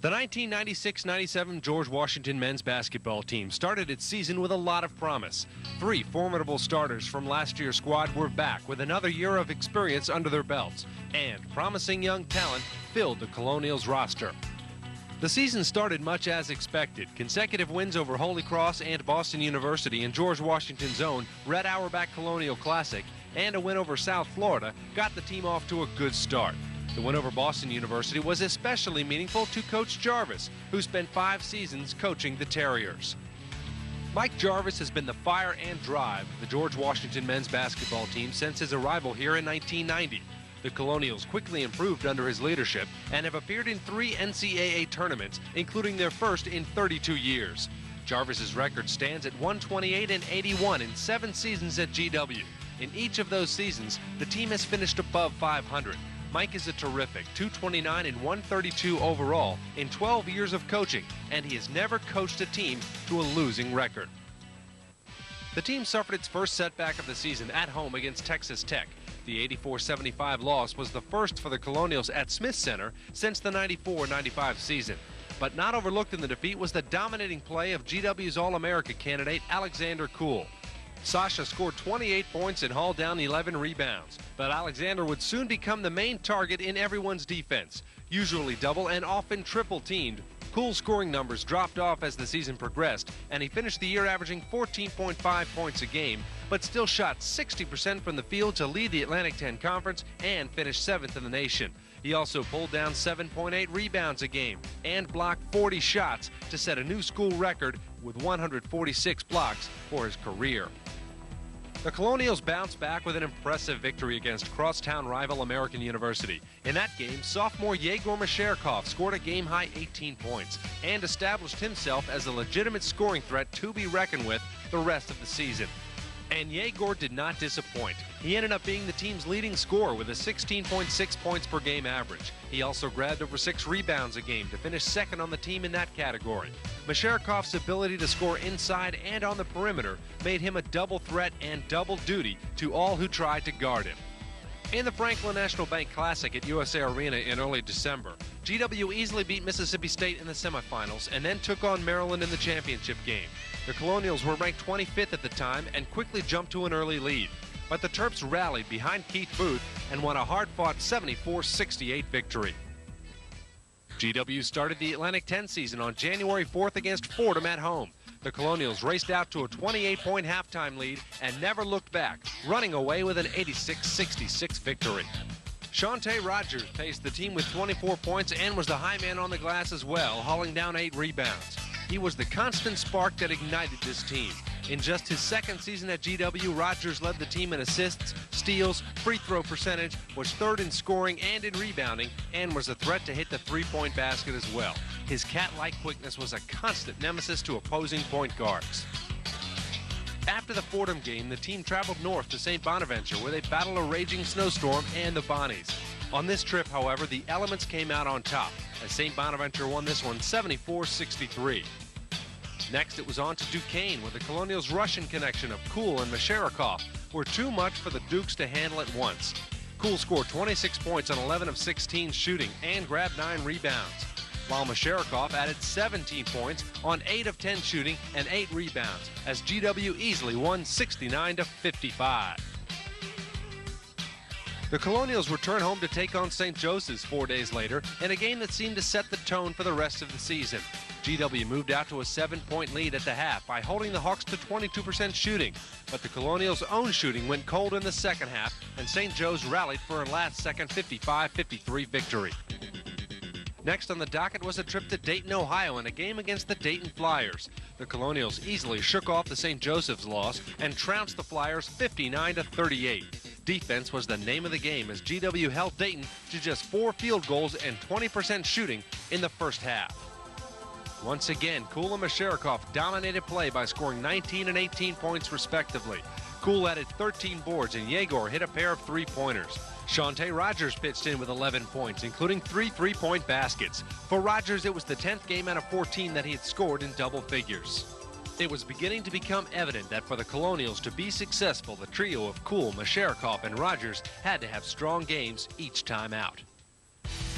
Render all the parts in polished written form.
The 1996-97 George Washington men's basketball team started its season with a lot of promise. 3 formidable starters from last year's squad were back with another year of experience under their belts, and promising young talent filled the Colonials roster. The season started much as expected. Consecutive wins over Holy Cross and Boston University in George Washington's own Red Auerbach Colonial Classic and a win over South Florida got the team off to a good start. The win over Boston University was especially meaningful to Coach Jarvis, who spent 5 seasons coaching the Terriers. Mike Jarvis has been the fire and drive of the George Washington men's basketball team since his arrival here in 1990. The Colonials quickly improved under his leadership and have appeared in 3 NCAA tournaments, including their first in 32 years. Jarvis's record stands at 128-81 in 7 seasons at GW. In each of those seasons, the team has finished above 500. Mike is a terrific 229 and 132 overall in 12 years of coaching, and he has never coached a team to a losing record. The team suffered its first setback of the season at home against Texas Tech. The 84-75 loss was the first for the Colonials at Smith Center since the 94-95 season. But not overlooked in the defeat was the dominating play of GW's All-America candidate Alexander Koul. Sasha scored 28 points and hauled down 11 rebounds, but Alexander would soon become the main target in everyone's defense. Usually double and often triple teamed, Koul's scoring numbers dropped off as the season progressed, and he finished the year averaging 14.5 points a game, but still shot 60% from the field to lead the Atlantic 10 Conference and finish 7th in the nation. He also pulled down 7.8 rebounds a game and blocked 40 shots to set a new school record with 146 blocks for his career. The Colonials bounced back with an impressive victory against crosstown rival American University. In that game, sophomore Yegor Masherkov scored a game-high 18 points and established himself as a legitimate scoring threat to be reckoned with the rest of the season. And Yegor did not disappoint. He ended up being the team's leading scorer with a 16.6 points per game average. He also grabbed over 6 rebounds a game to finish second on the team in that category. Masherkov's ability to score inside and on the perimeter made him a double threat and double duty to all who tried to guard him. In the Franklin National Bank Classic at USA Arena in early December, GW easily beat Mississippi State in the semifinals and then took on Maryland in the championship game. The Colonials were ranked 25th at the time and quickly jumped to an early lead. But the Terps rallied behind Keith Booth and won a hard-fought 74-68 victory. GW started the Atlantic 10 season on January 4th against Fordham at home. The Colonials raced out to a 28-point halftime lead and never looked back, running away with an 86-66 victory. Shante Rogers paced the team with 24 points and was the high man on the glass as well, hauling down 8 rebounds. He was the constant spark that ignited this team. In just his second season at GW, Rogers led the team in assists, steals, free throw percentage, was 3rd in scoring and in rebounding, and was a threat to hit the 3-point basket as well. His cat-like quickness was a constant nemesis to opposing point guards. After the Fordham game, the team traveled north to St. Bonaventure, where they battled a raging snowstorm and the Bonnies. On this trip, however, the elements came out on top, as St. Bonaventure won this one 74-63. Next, it was on to Duquesne, where the Colonials' Russian connection of Koul and Masherkov were too much for the Dukes to handle at once. Koul scored 26 points on 11 of 16 shooting and grabbed 9 rebounds, while Masherkov added 17 points on 8 of 10 shooting and 8 rebounds, as GW easily won 69-55. The Colonials return home to take on St. Joseph's 4 days later in a game that seemed to set the tone for the rest of the season. GW moved out to a 7-point lead at the half by holding the Hawks to 22% shooting, but the Colonials' own shooting went cold in the second half, and St. Joe's rallied for a last-second 55-53 victory. Next on the docket was a trip to Dayton, Ohio in a game against the Dayton Flyers. The Colonials easily shook off the St. Joseph's loss and trounced the Flyers 59-38. Defense was the name of the game as GW held Dayton to just 4 field goals and 20% shooting in the first half. Once again, Koul and Masherkov dominated play by scoring 19 and 18 points respectively. Koul added 13 boards and Yegor hit a pair of 3-pointers. Shante Rogers pitched in with 11 points, including 3 3-point baskets. For Rogers, it was the 10th game out of 14 that he had scored in double figures. It was beginning to become evident that for the Colonials to be successful, the trio of Koul, Masherkov, and Rogers had to have strong games each time out.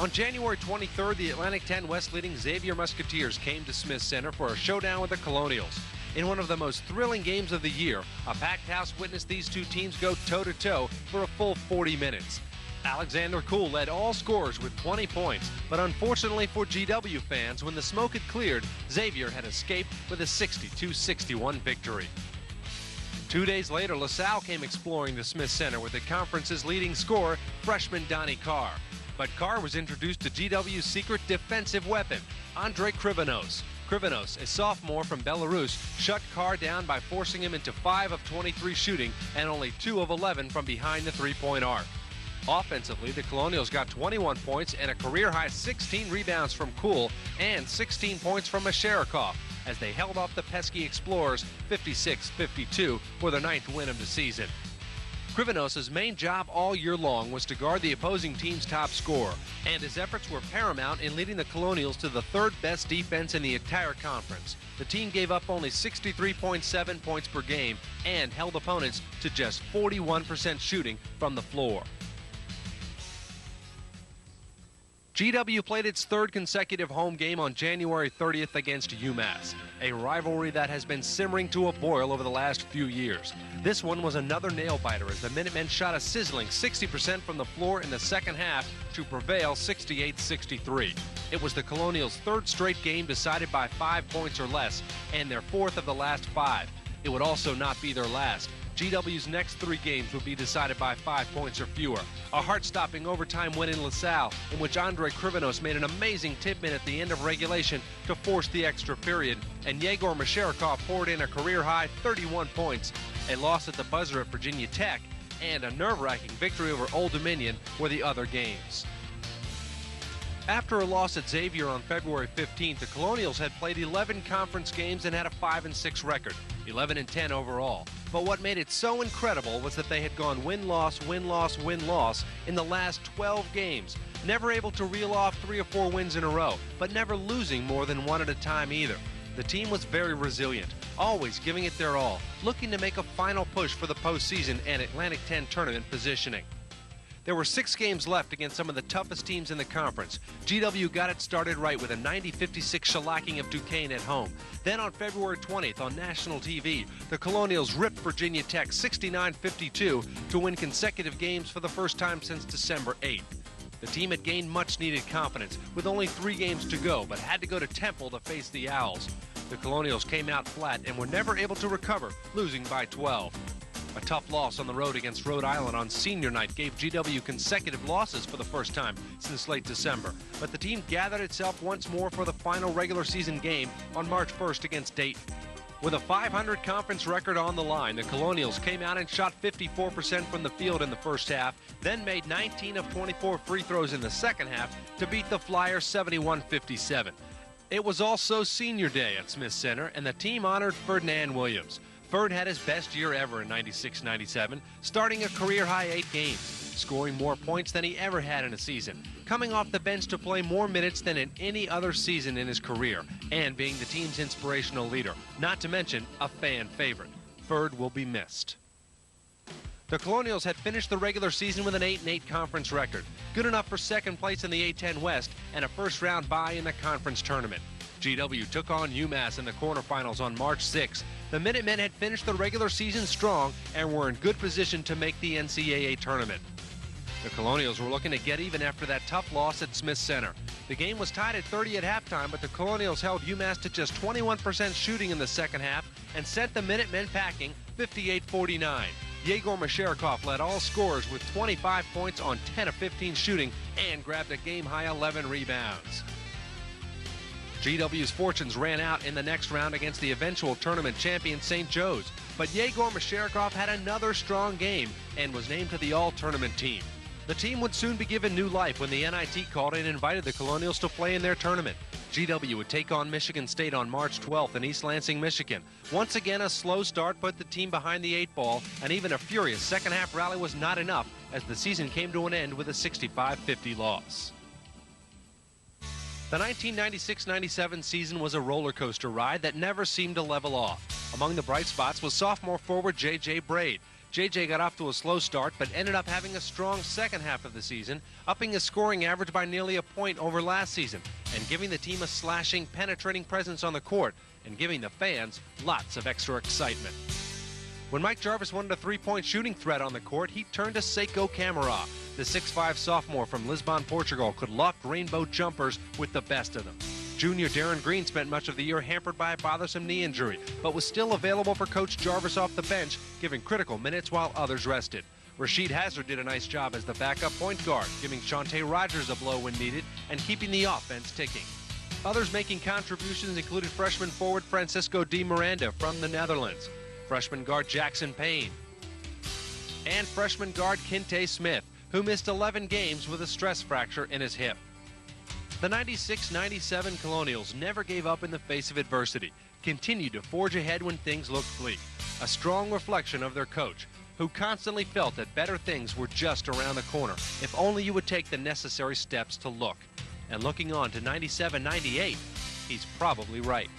On January 23rd, the Atlantic 10 West leading Xavier Musketeers came to Smith Center for a showdown with the Colonials. In one of the most thrilling games of the year, a packed house witnessed these two teams go toe-to-toe for a full 40 minutes. Alexander Koul led all scorers with 20 points, but unfortunately for GW fans, when the smoke had cleared, Xavier had escaped with a 62-61 victory. 2 days later, LaSalle came exploring the Smith Center with the conference's leading scorer, freshman Donnie Carr. But Carr was introduced to GW's secret defensive weapon, Andrei Krivonos. Krivonos, a sophomore from Belarus, shut Carr down by forcing him into 5 of 23 shooting and only 2 of 11 from behind the three-point arc. Offensively, the Colonials got 21 points and a career-high 16 rebounds from Koul and 16 points from Masharikov as they held off the pesky Explorers 56-52 for their 9th win of the season. Krivonos' main job all year long was to guard the opposing team's top scorer, and his efforts were paramount in leading the Colonials to the 3rd best defense in the entire conference. The team gave up only 63.7 points per game and held opponents to just 41% shooting from the floor. GW played its 3rd consecutive home game on January 30th against UMass, a rivalry that has been simmering to a boil over the last few years. This one was another nail-biter as the Minutemen shot a sizzling 60% from the floor in the second half to prevail 68-63. It was the Colonials' 3rd straight game decided by 5 points or less, and their 4th of the last 5. It would also not be their last. GW's next 3 games would be decided by 5 points or fewer. A heart-stopping overtime win in LaSalle, in which Andrei Krivonos made an amazing tip-in at the end of regulation to force the extra period, and Yegor Masharikov poured in a career-high 31 points. A loss at the buzzer at Virginia Tech, and a nerve-wracking victory over Old Dominion were the other games. After a loss at Xavier on February 15th, the Colonials had played 11 conference games and had a 5-6 record, 11-10 overall. But what made it so incredible was that they had gone win-loss, win-loss, win-loss in the last 12 games, never able to reel off 3 or 4 wins in a row, but never losing more than 1 at a time either. The team was very resilient, always giving it their all, looking to make a final push for the postseason and Atlantic 10 tournament positioning. There were 6 games left against some of the toughest teams in the conference. GW got it started right with a 90-56 shellacking of Duquesne at home. Then on February 20th on national TV, the Colonials ripped Virginia Tech 69-52 to win consecutive games for the first time since December 8th. The team had gained much-needed confidence with only 3 games to go, but had to go to Temple to face the Owls. The Colonials came out flat and were never able to recover, losing by 12. A tough loss on the road against Rhode Island on senior night gave GW consecutive losses for the first time since late December, but the team gathered itself once more for the final regular season game on March 1st against Dayton. With a 500 conference record on the line, the Colonials came out and shot 54% from the field in the first half, then made 19 of 24 free throws in the second half to beat the Flyers 71-57. It was also senior day at Smith Center, and the team honored Ferdinand Williams. Ferd had his best year ever in 96-97, starting a career-high 8 games, scoring more points than he ever had in a season, coming off the bench to play more minutes than in any other season in his career, and being the team's inspirational leader, not to mention a fan favorite. Ferd will be missed. The Colonials had finished the regular season with an 8-8 conference record, good enough for 2nd place in the A10 West and a first-round bye in the conference tournament. GW took on UMass in the quarterfinals on March 6th. The Minutemen had finished the regular season strong and were in good position to make the NCAA tournament. The Colonials were looking to get even after that tough loss at Smith Center. The game was tied at 30 at halftime, but the Colonials held UMass to just 21% shooting in the second half and sent the Minutemen packing 58-49. Yegor Masharikov led all scorers with 25 points on 10 of 15 shooting and grabbed a game-high 11 rebounds. GW's fortunes ran out in the next round against the eventual tournament champion St. Joe's, but Yegor Masharikov had another strong game and was named to the all-tournament team. The team would soon be given new life when the NIT called and invited the Colonials to play in their tournament. GW would take on Michigan State on March 12th in East Lansing, Michigan. Once again, a slow start put the team behind the 8 ball, and even a furious second-half rally was not enough as the season came to an end with a 65-50 loss. The 1996-97 season was a roller coaster ride that never seemed to level off. Among the bright spots was sophomore forward J.J. Braid. JJ got off to a slow start, but ended up having a strong second half of the season, upping his scoring average by nearly a point over last season, and giving the team a slashing, penetrating presence on the court, and giving the fans lots of extra excitement. When Mike Jarvis wanted a three-point shooting threat on the court, he turned to Seiko Camara. The 6'5 sophomore from Lisbon, Portugal, could loft rainbow jumpers with the best of them. Junior Darren Green spent much of the year hampered by a bothersome knee injury, but was still available for Coach Jarvis off the bench, giving critical minutes while others rested. Rasheed Hazard did a nice job as the backup point guard, giving Shante Rogers a blow when needed and keeping the offense ticking. Others making contributions included freshman forward Francisco Di Miranda from the Netherlands, freshman guard Jackson Payne, and freshman guard Kinte Smith, who missed 11 games with a stress fracture in his hip. The 96-97 Colonials never gave up in the face of adversity, continued to forge ahead when things looked bleak, a strong reflection of their coach, who constantly felt that better things were just around the corner, if only you would take the necessary steps to look. And looking on to 97-98, he's probably right.